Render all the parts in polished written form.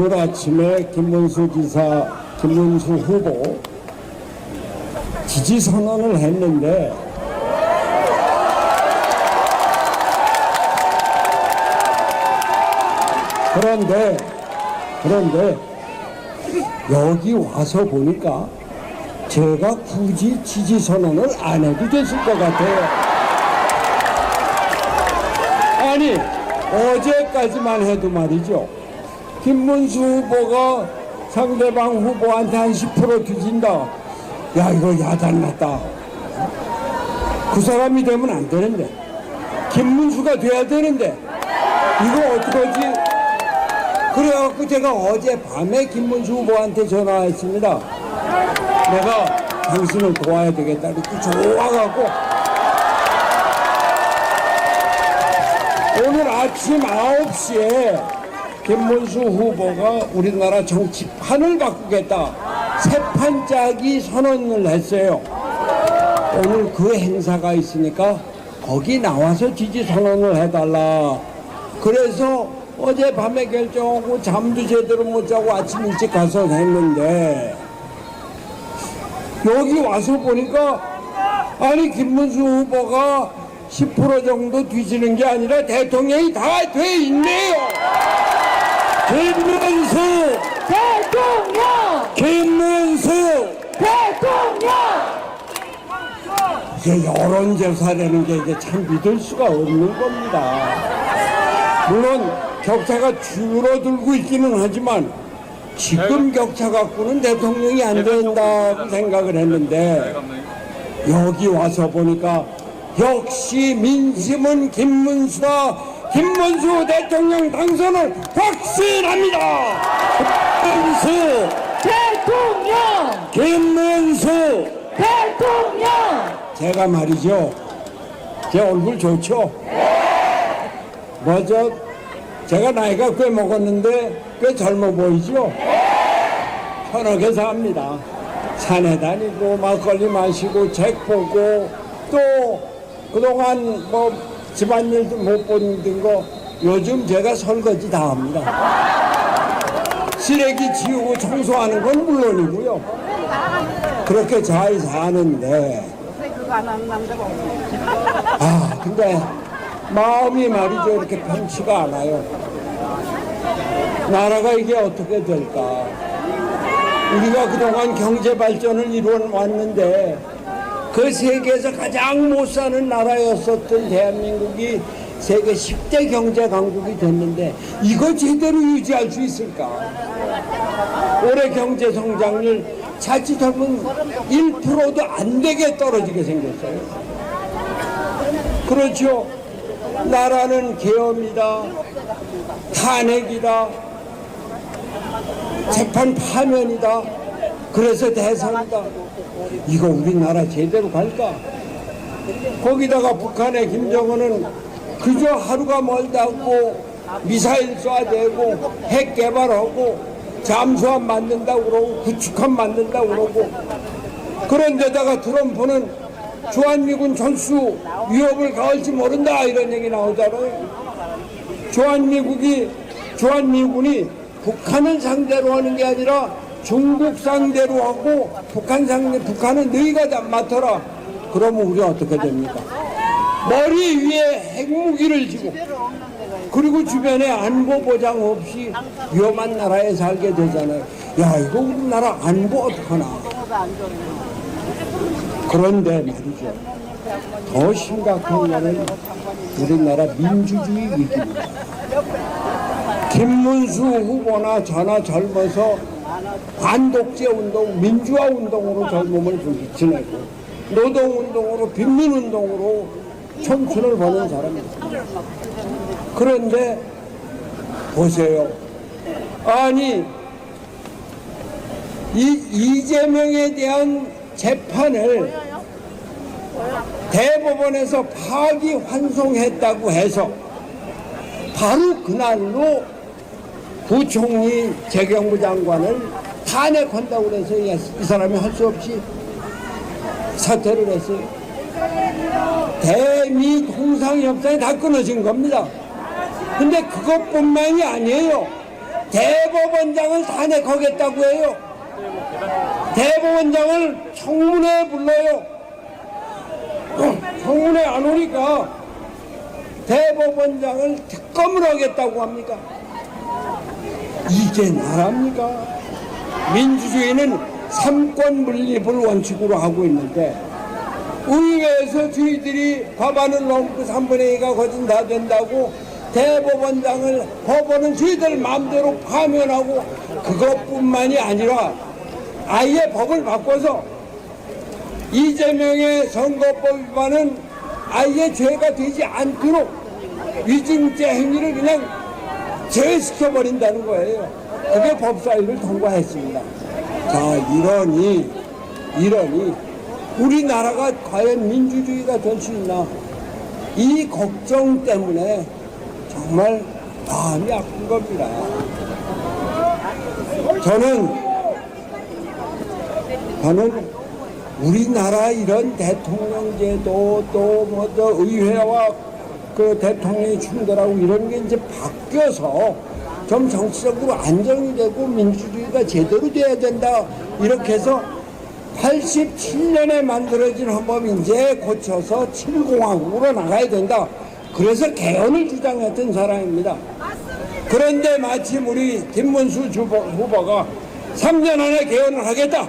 오늘 아침에 김문수 후보 지지 선언을 했는데 그런데 여기 와서 보니까 제가 굳이 지지 선언을 안 해도 됐을 것 같아요. 아니 어제까지만 해도 말이죠, 김문수 후보가 상대방 후보한테 한 10% 뒤진다. 야, 이거 야단났다. 그 사람이 되면 안 되는데, 김문수가 돼야 되는데 이거 어떡하지? 그래갖고 제가 어젯밤에 김문수 후보한테 전화했습니다. 내가 당신을 도와야 되겠다. 이렇게 좋아갖고 오늘 아침 9시에 김문수 후보가 우리나라 정치판을 바꾸겠다, 새 판짜기 선언을 했어요. 오늘 그 행사가 있으니까 거기 나와서 지지 선언을 해달라. 그래서 어젯밤에 결정하고 잠도 제대로 못 자고 아침 일찍 가서 했는데, 여기 와서 보니까 아니 김문수 후보가 10% 정도 뒤지는 게 아니라 대통령이 다 돼 있네요. 김문수 대통령! 김문수 대통령! 이게 여론조사라는 게 이게 참 믿을 수가 없는 겁니다. 물론 격차가 줄어들고 있기는 하지만 지금 격차 갖고는 대통령이 안 된다고 생각을 했는데, 여기 와서 보니까 역시 민심은 김문수다. 김문수 대통령 당선을 확신합니다. 김문수 대통령! 김문수 대통령! 제가 말이죠, 제 얼굴 좋죠? 뭐죠? 제가 나이가 꽤 먹었는데 꽤 젊어 보이죠? 편하게 삽니다. 산에 다니고 막걸리 마시고 책 보고, 또 그동안 뭐 집안일도 못 보는 거 요즘 제가 설거지 다 합니다. 쓰레기 치우고 청소하는 건 물론이고요. 그렇게 잘 사는데, 근데 마음이 말이죠, 이렇게 편치가 않아요. 나라가 이게 어떻게 될까? 우리가 그동안 경제 발전을 이루어왔는데 그 세계에서 가장 못 사는 나라였었던 대한민국이 세계 10대 경제 강국이 됐는데 이거 제대로 유지할 수 있을까? 올해 경제 성장률 자칫하면 1%도 안 되게 떨어지게 생겼어요. 그렇죠? 나라는 계엄이다, 탄핵이다, 재판 파면이다, 그래서 대선이다. 이거 우리나라 제대로 갈까? 거기다가 북한의 김정은은 그저 하루가 멀다고 미사일 쏴대고 핵 개발하고 잠수함 만든다고 그러고 구축함 만든다고 그러고, 그런데다가 트럼프는 주한미군 전수 위협을 가할지 모른다 이런 얘기 나오잖아요. 주한미군이 북한을 상대로 하는 게 아니라 중국 상대로 하고 북한은 너희가 맡아라. 그러면 우리 어떻게 됩니까? 머리 위에 핵무기를 지고 그리고 주변에 안보 보장 없이 위험한 나라에 살게 되잖아요. 야, 이거 우리나라 안보 어떡하나. 그런데 말이죠, 더 심각한 것은 우리나라 민주주의 위기입니다. 김문수 후보나 저나 젊어서 반독재 운동, 민주화 운동으로 젊음을 지내고 노동운동으로, 빈민운동으로 청춘을 보낸 사람입니다. 그런데 보세요. 아니 이재명에 대한 재판을 대법원에서 파기환송했다고 해서 바로 그날로 부총리 재경부 장관을 탄핵한다고 그래서 이 사람이 할 수 없이 사퇴를 했어요. 대미 통상협상이 다 끊어진 겁니다. 근데 그것뿐만이 아니에요. 대법원장을 탄핵하겠다고 해요. 대법원장을 청문회에 불러요. 청문회 안 오니까 대법원장을 특검을 하겠다고 합니까? 이게 나랍니까? 민주주의는 삼권 분립을 원칙으로 하고 있는데 의회에서 저희들이 과반을 넘고 3분의 2가 거진 다 된다고 대법원장을 법원은 저희들 마음대로 파면하고 그것뿐만이 아니라 아예 법을 바꿔서 이재명의 선거법 위반은 아예 죄가 되지 않도록 위증죄 행위를 그냥 제외시켜버린다는 거예요. 그게 법사위를 통과했습니다. 자, 이러니 우리나라가 과연 민주주의가 될 수 있나? 이 걱정 때문에 정말 마음이 아픈 겁니다. 저는 우리나라 이런 대통령제도 또 의회와 그 대통령이 충돌하고 이런 게 이제 바뀌어서 좀 정치적으로 안정이 되고 민주주의가 제대로 돼야 된다. 이렇게 해서 87년에 만들어진 헌법이 이제 고쳐서 7공화국으로 나가야 된다. 그래서 개헌을 주장했던 사람입니다. 그런데 마침 우리 김문수 후보가 3년 안에 개헌을 하겠다.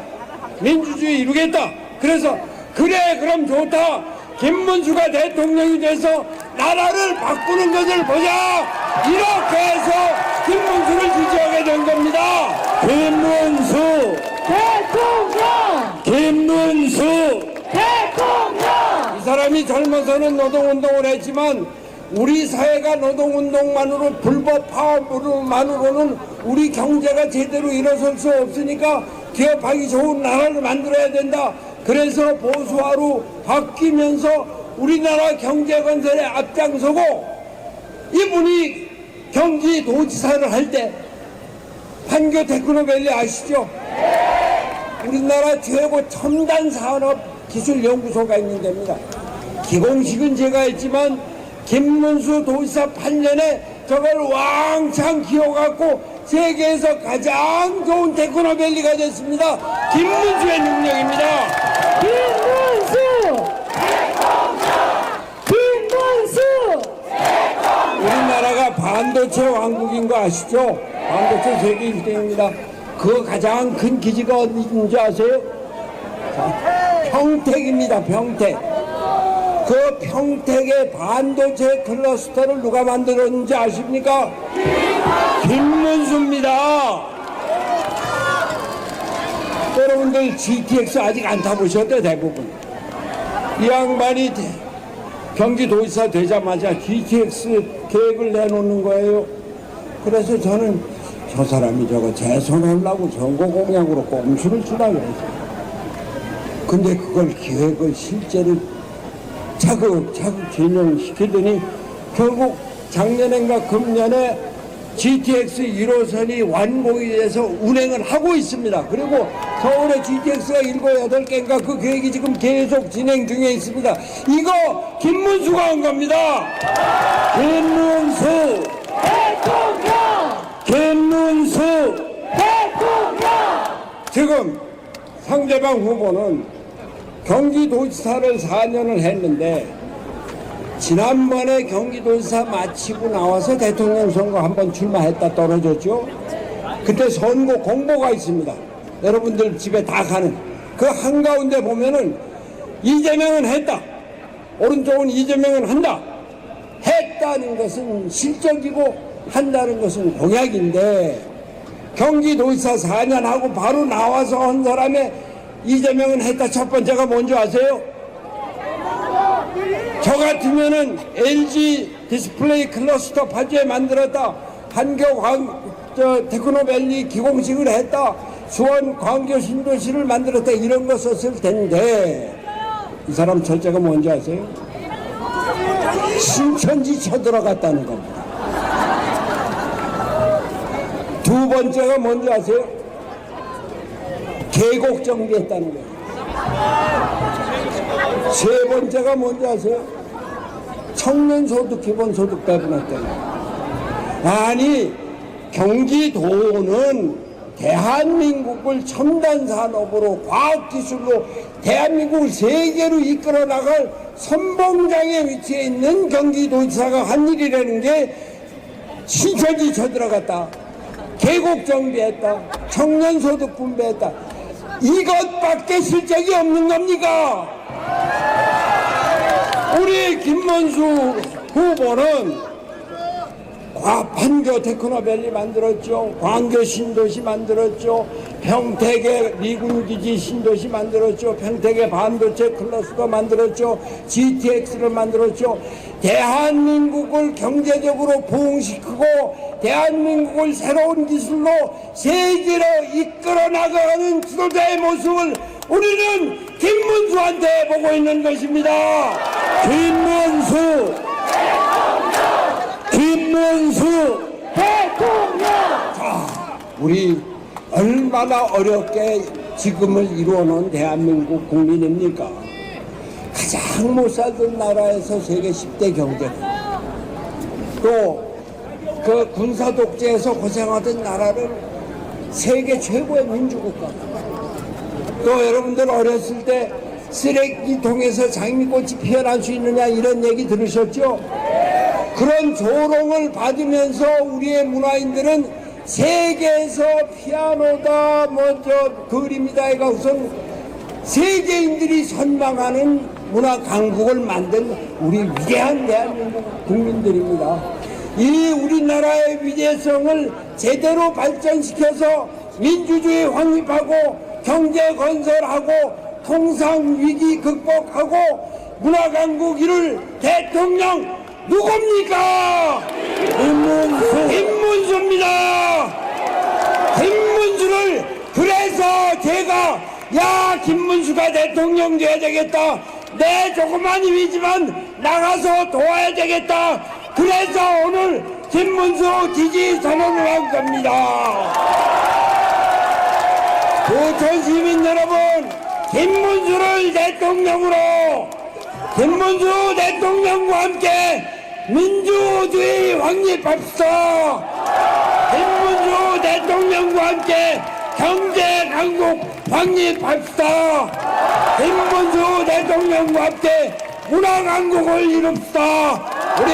민주주의 이루겠다. 그래서 그래 그럼 좋다. 김문수가 대통령이 돼서 나라를 바꾸는 것을 보자. 이렇게 해서 김문수를 지지하게 된 겁니다. 김문수 대통령! 김문수 대통령! 이 사람이 젊어서는 노동운동을 했지만 우리 사회가 노동운동만으로 불법 파업으로만으로는 우리 경제가 제대로 일어설 수 없으니까 기업하기 좋은 나라를 만들어야 된다. 그래서 보수화로 바뀌면서 우리나라 경제 건설에 앞장서고 이분이 경기도지사를 할 때 판교 테크노밸리 아시죠? 우리나라 최고 첨단 산업 기술 연구소가 있는 데입니다. 기공식은 제가 했지만 김문수 도지사 8년에 저걸 왕창 키워갖고 세계에서 가장 좋은 테크노밸리가 됐습니다. 김문수의 능력입니다. 김문수! 김문수! 우리나라가 반도체 왕국인 거 아시죠? 반도체 세계 1등입니다. 그 가장 큰 기지가 어디인지 아세요? 자, 평택입니다. 평택. 그 평택의 반도체 클러스터를 누가 만들었는지 아십니까? 김문수입니다. 여러분들 GTX 아직 안 타보셨대 대부분. 이 양반이 경기도지사 되자마자 GTX 계획을 내놓는 거예요. 그래서 저는 저 사람이 저거 재선하려고 선거공약으로 꼼수를 주라 그랬어요. 근데 그걸 기획을 실제로 차곡차곡 진행시키더니 결국 작년인가 금년에 GTX 1호선이 완공이 돼서 운행을 하고 있습니다. 그리고 서울에 GTX가 7, 8개인가 그 계획이 지금 계속 진행 중에 있습니다. 이거 김문수가 한 겁니다. 김문수 대통령! 김문수 대통령! 지금 상대방 후보는 경기도지사를 4년을 했는데 지난번에 경기도지사 마치고 나와서 대통령 선거 한번 출마했다 떨어졌죠. 그때 선거 공보가 있습니다. 여러분들 집에 다 가는 그 한가운데 보면은 이재명은 했다, 오른쪽은 이재명은 한다. 했다는 것은 실적이고 한다는 것은 공약인데 경기도지사 4년 하고 바로 나와서 한 사람의 이재명은 했다 첫 번째가 뭔지 아세요? 저 같으면은 LG 디스플레이 클러스터 파주에 만들었다, 판교 테크노밸리 기공식을 했다, 수원 광교 신도시를 만들었다, 이런 거 썼을 텐데 이 사람 첫째가 뭔지 아세요? 신천지 쳐들어갔다는 겁니다. 두 번째가 뭔지 아세요? 계곡 정비했다는 거예요. 세 번째가 뭔지 아세요? 청년소득 기본소득 배분했다는 거예요. 아니 경기도는 대한민국을 첨단 산업으로 과학기술로 대한민국을 세계로 이끌어 나갈 선봉장에 위치해 있는 경기도지사가 한 일이라는 게 신천지 쳐들어갔다, 계곡 정비했다, 청년소득 분배했다, 이것밖에 실적이 없는 겁니까? 우리 김문수 후보는 판교 테크노밸리 만들었죠. 광교 신도시 만들었죠. 평택에 미군기지 신도시 만들었죠. 평택에 반도체 클러스터 만들었죠. GTX를 만들었죠. 대한민국을 경제적으로 부흥시키고 대한민국을 새로운 기술로 세계로 이끌어 나가는 지도자의 모습을 우리는 김문수한테 보고 있는 것입니다. 김문수 대통령! 자, 우리 얼마나 어렵게 지금을 이루어놓은 대한민국 국민입니까? 가장 못 살던 나라에서 세계 10대 경제국, 또 그 군사 독재에서 고생하던 나라를 세계 최고의 민주국가, 또 여러분들 어렸을 때 쓰레기통에서 장미꽃이 피어날 수 있느냐 이런 얘기 들으셨죠? 그런 조롱을 받으면서 우리의 문화인들은 세계에서 피아노다 그림이다 해가 우선 세계인들이 선망하는 문화 강국을 만든 우리 위대한 대한민국 국민들입니다. 이 우리나라의 위대성을 제대로 발전시켜서 민주주의 확립하고 경제 건설하고 통상 위기 극복하고 문화 강국 이룰 대통령 누굽니까? 김문수입니다. 김문수를 그래서 제가 김문수가 대통령 돼야 되겠다. 내 조그만 힘이지만 나가서 도와야 되겠다. 그래서 오늘 김문수 지지 선언을 한 겁니다. 부천 시민 여러분, 김문수를 대통령으로, 김문수 대통령과 함께 민주주의 확립합시다. 김문수 대통령과 함께 경제 강국 확립합시다. 김문수 대통령과 함께 문화 강국을 이룹시다. 우리